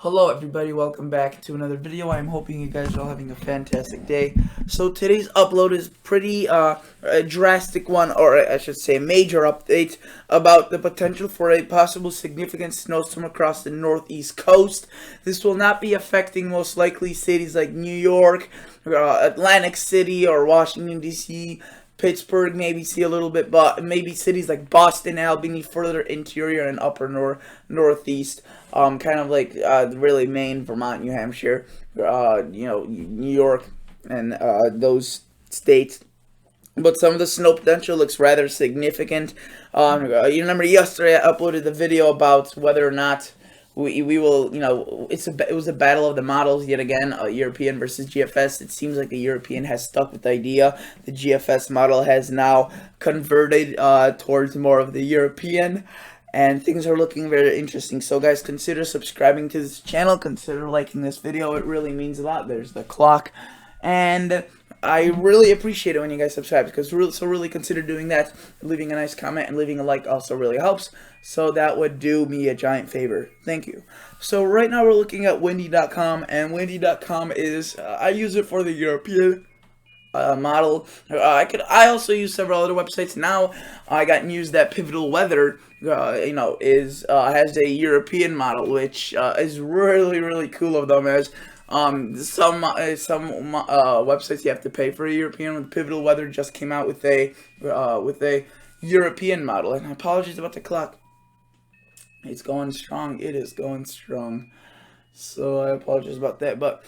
Hello everybody, welcome back to another video. I'm hoping you guys are all having a fantastic day. So today's upload is pretty a drastic one, or I should say a major update about the potential for a possible significant snowstorm across the northeast coast. This will not be affecting most likely cities like New York, Atlantic City, or Washington DC. Pittsburgh, maybe see a little bit, but maybe cities like Boston, Albany, further interior and upper northeast, kind of like really Maine, Vermont, New Hampshire, New York, and those states. But some of the snow potential looks rather significant. You remember yesterday I uploaded the video about whether or not we will, it was a battle of the models yet again, European versus GFS. It seems like the European has stuck with the idea. The GFS model has now converted towards more of the European, and things are looking very interesting. So guys, consider subscribing to this channel, consider liking this video. It really means a lot. There's the clock, and I really appreciate it when you guys subscribe, because really consider doing that. Leaving a nice comment and leaving a like also really helps. So that would do me a giant favor. Thank you. So right now we're looking at windy.com, and windy.com is I use it for the European model. I also use several other websites now. I got news that Pivotal Weather has a European model, which is really cool of them, as some websites you have to pay for a European. Pivotal Weather just came out with a European model, and I apologize about the clock. It's going strong. It is going strong. So I apologize about that, but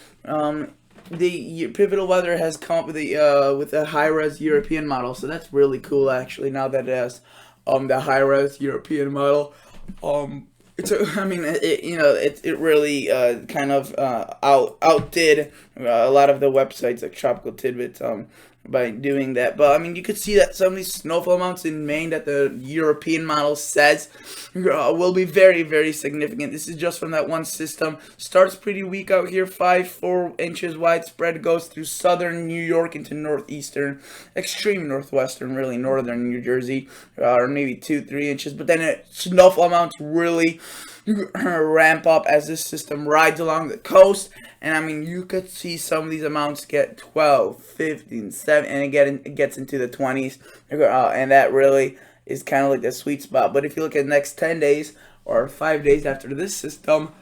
the Pivotal Weather has come up with a high-res European model, so that's really cool actually. Now that it has the high-res European model, it really kind of outdid a lot of the websites like Tropical Tidbits by doing that. But I mean, you could see that some of these snowfall amounts in Maine that the European model says will be very significant. This is just from that one system. Starts pretty weak out here, 4 inches widespread, goes through southern New York into northeastern, extreme northwestern, really northern New Jersey, or maybe 2-3 inches. But then snowfall amounts really ramp up as this system rides along the coast. And I mean, you could see some of these amounts get 12, 15, 7, and it gets into the 20s. And that really is kind of like the sweet spot. But if you look at the next 10 days or 5 days after this system,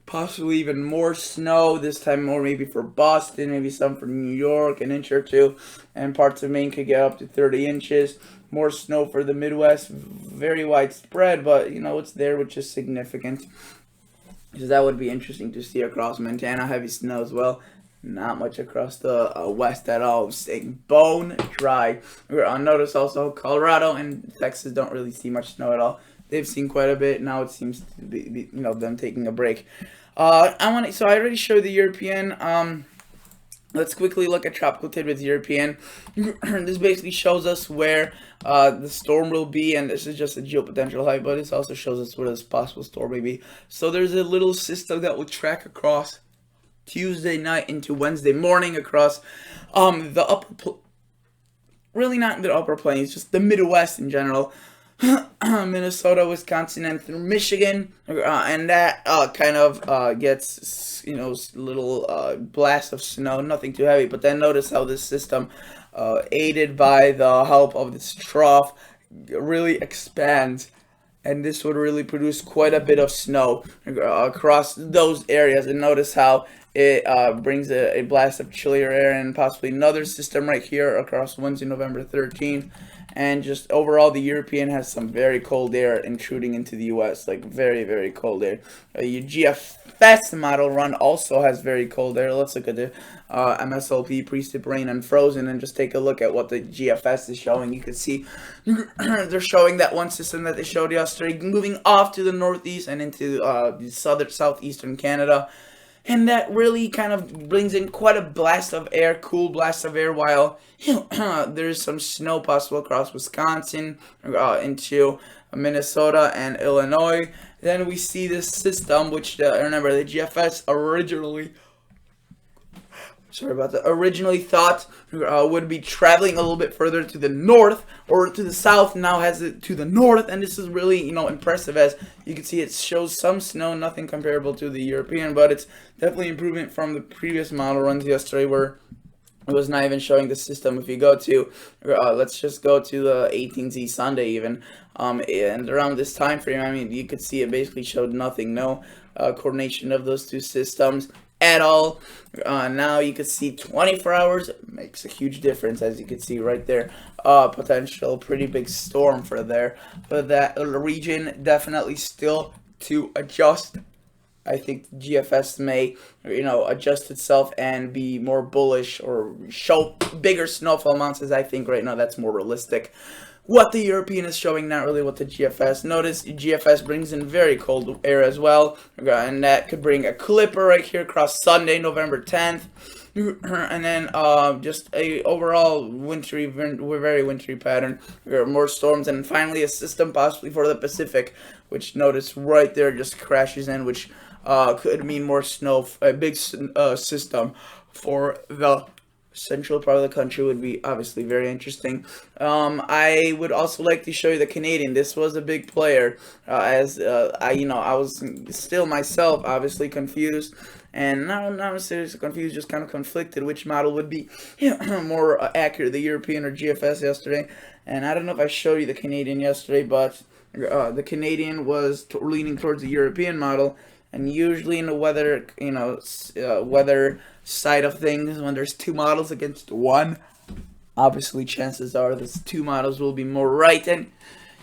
possibly even more snow, this time more maybe for Boston, maybe some for New York, an inch or two, and parts of Maine could get up to 30 inches. More snow for the Midwest, very widespread, but it's there, which is significant. So that would be interesting to see across Montana. Heavy snow as well. Not much across the west at all. Staying bone dry. Notice also Colorado and Texas don't really see much snow at all. They've seen quite a bit. Now it seems to be them taking a break. So I already showed the European. Let's quickly look at Tropical Tidbits European. This basically shows us where the storm will be, and this is just a geopotential height, but it also shows us where this possible storm may be. So there's a little system that will track across Tuesday night into Wednesday morning across the upper, really not the upper plains, just the Midwest in general. Minnesota, Wisconsin, and through Michigan, and that kind of gets little blasts of snow, nothing too heavy. But then notice how this system, aided by the help of this trough, really expands, and this would really produce quite a bit of snow across those areas. And notice how it brings a blast of chillier air, and possibly another system right here across Wednesday, November 13th. And just overall, the European has some very cold air intruding into the U.S., like very cold air. Your GFS model run also has very cold air. Let's look at the MSLP, precip, rain, and frozen, and just take a look at what the GFS is showing. You can see they're showing that one system that they showed yesterday moving off to the northeast and into the southeastern Canada. And that really kind of brings in quite a blast of air, cool blast of air, while there's some snow possible across Wisconsin, into Minnesota and Illinois. Then we see this system, which, remember, the GFS originally sorry about that, originally thought would be traveling a little bit further to the north or to the south, now has it to the north, and this is really, impressive. As you can see, it shows some snow, nothing comparable to the European, but it's definitely improvement from the previous model runs yesterday, where it was not even showing the system. If you go to, let's just go to the 18Z Sunday even, and around this time frame, I mean, you could see it basically showed nothing, no coordination of those two systems at all. Now you can see 24 hours makes a huge difference, as you can see right there. Potential pretty big storm for that region. Definitely still to adjust. I think GFS may, adjust itself and be more bullish or show bigger snowfall amounts, as I think right now that's more realistic. What the European is showing, not really what the GFS. Notice GFS brings in very cold air as well, and that could bring a clipper right here across Sunday, November 10th. And then just a overall very wintry pattern. More storms, and finally a system possibly for the Pacific, which notice right there just crashes in, which could mean more snow. A big system for the central part of the country would be obviously very interesting. I would also like to show you the Canadian. This was a big player, as I was still myself obviously confused, and not seriously confused, just kind of conflicted which model would be more accurate, the European or GFS yesterday. And I don't know if I showed you the Canadian yesterday, but the Canadian was leaning towards the European model. And usually in the weather, weather side of things, when there's two models against one, obviously chances are the two models will be more right. And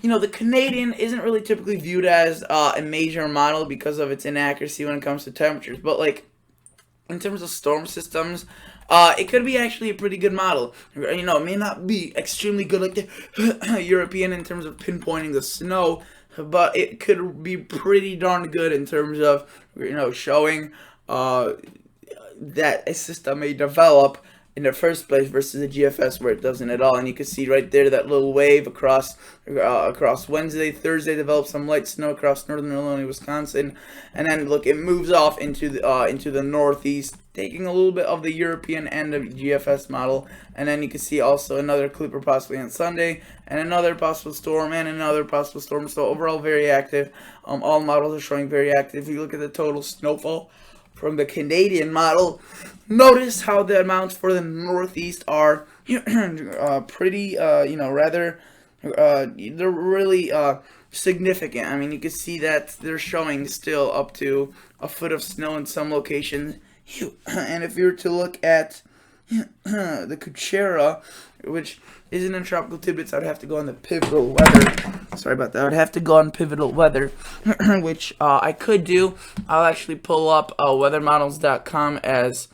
the Canadian isn't really typically viewed as a major model because of its inaccuracy when it comes to temperatures. But like in terms of storm systems, it could be actually a pretty good model. It may not be extremely good like the European in terms of pinpointing the snow, but it could be pretty darn good in terms of, showing that a system may develop in the first place versus the GFS, where it doesn't at all. And you can see right there that little wave across Wednesday, Thursday, developed some light snow across northern Illinois, Wisconsin, and then look, it moves off into the northeast, taking a little bit of the European and the GFS model. And then you can see also another clipper possibly on Sunday, and another possible storm, and another possible storm. So overall very active. All models are showing very active. If you look at the total snowfall from the Canadian model, notice how the amounts for the northeast are pretty, rather, they're really significant. I mean, you can see that they're showing still up to a foot of snow in some locations. And if you were to look at the Kuchera, which isn't in tropical tidbits, I'd have to go on the pivotal weather. Sorry about that. I'd have to go on pivotal weather, which I could do. I'll actually pull up weathermodels.com as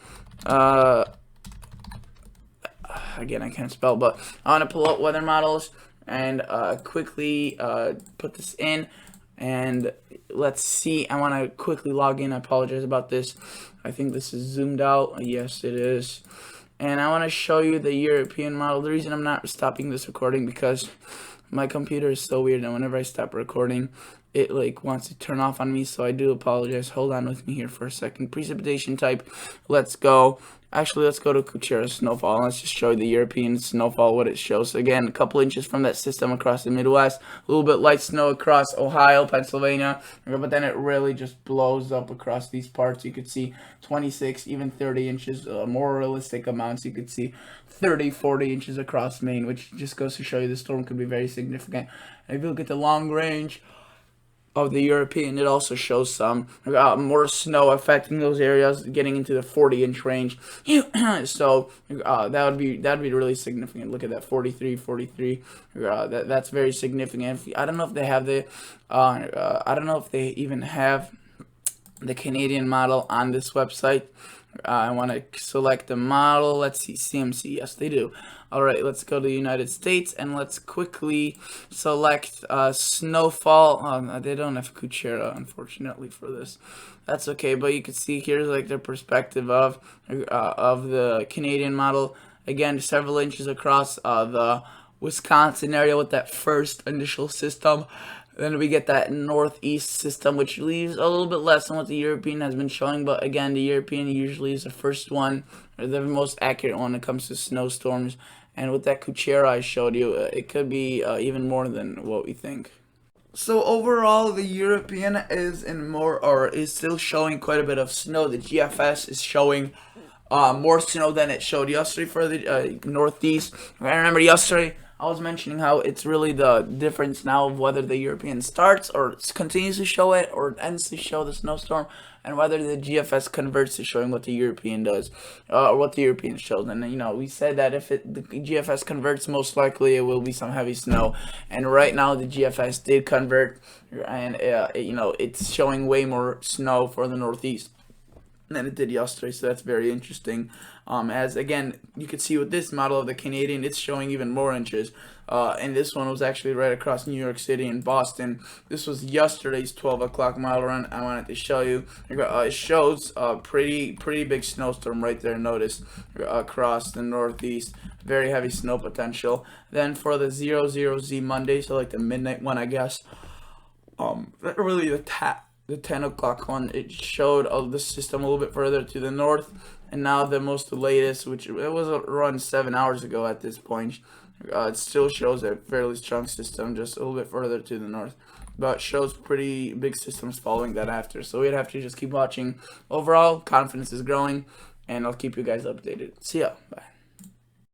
again, I can't spell, but I want to pull up weather models and quickly put this in. And let's see, I want to quickly log in. I apologize about this. I think this is zoomed out. Yes, it is. And I want to show you the European model. The reason I'm not stopping this recording, because my computer is so weird, and whenever I stop recording, it wants to turn off on me, so I do apologize. Hold on with me here for a second. Precipitation type, let's go. Actually, let's go to Kuchera snowfall. Let's just show you the European snowfall, what it shows. So again, a couple inches from that system across the Midwest. A little bit light snow across Ohio, Pennsylvania. But then it really just blows up across these parts. You could see 26, even 30 inches. More realistic amounts, you could see 30, 40 inches across Maine, which just goes to show you the storm could be very significant. And if you look at the long range of the European, it also shows some more snow affecting those areas, getting into the 40-inch range. So that would be really significant. Look at that, 43. That's very significant. I don't know if they have the I don't know if they even have the Canadian model on this website. I want to select the model. Let's see, CMC. Yes, they do. All right, let's go to the United States, and let's quickly select snowfall. They don't have Kuchera, unfortunately, for this. That's okay, but you can see here's their perspective of the Canadian model. Again, several inches across the Wisconsin area with that first initial system. Then we get that northeast system, which leaves a little bit less than what the European has been showing. But again, the European usually is the first one, or the most accurate one when it comes to snowstorms. And with that Kuchera I showed you, it could be even more than what we think. So overall, the European is in more, or is still showing quite a bit of snow. The GFS is showing more snow than it showed yesterday for the Northeast. I remember yesterday I was mentioning how it's really the difference now of whether the European starts or continues to show it or ends to show the snowstorm, and whether the GFS converts to showing what the European does, or what the European shows. And we said that if the GFS converts, most likely it will be some heavy snow. And right now the GFS did convert, and it's showing way more snow for the Northeast than it did yesterday, so that's very interesting. As again, you can see with this model of the Canadian, it's showing even more inches. And this one was actually right across New York City and Boston. This was yesterday's 12 o'clock mile run. I wanted to show you. It shows a pretty big snowstorm right there. Notice across the Northeast, very heavy snow potential. Then for the 00Z Monday, so like the midnight one, I guess. Really the 10 o'clock one, it showed the system a little bit further to the north, and now the latest, which it was run 7 hours ago at this point, it still shows a fairly strong system just a little bit further to the north, but shows pretty big systems following that after. So we'd have to just keep watching. Overall, confidence is growing, and I'll keep you guys updated. See ya. Bye.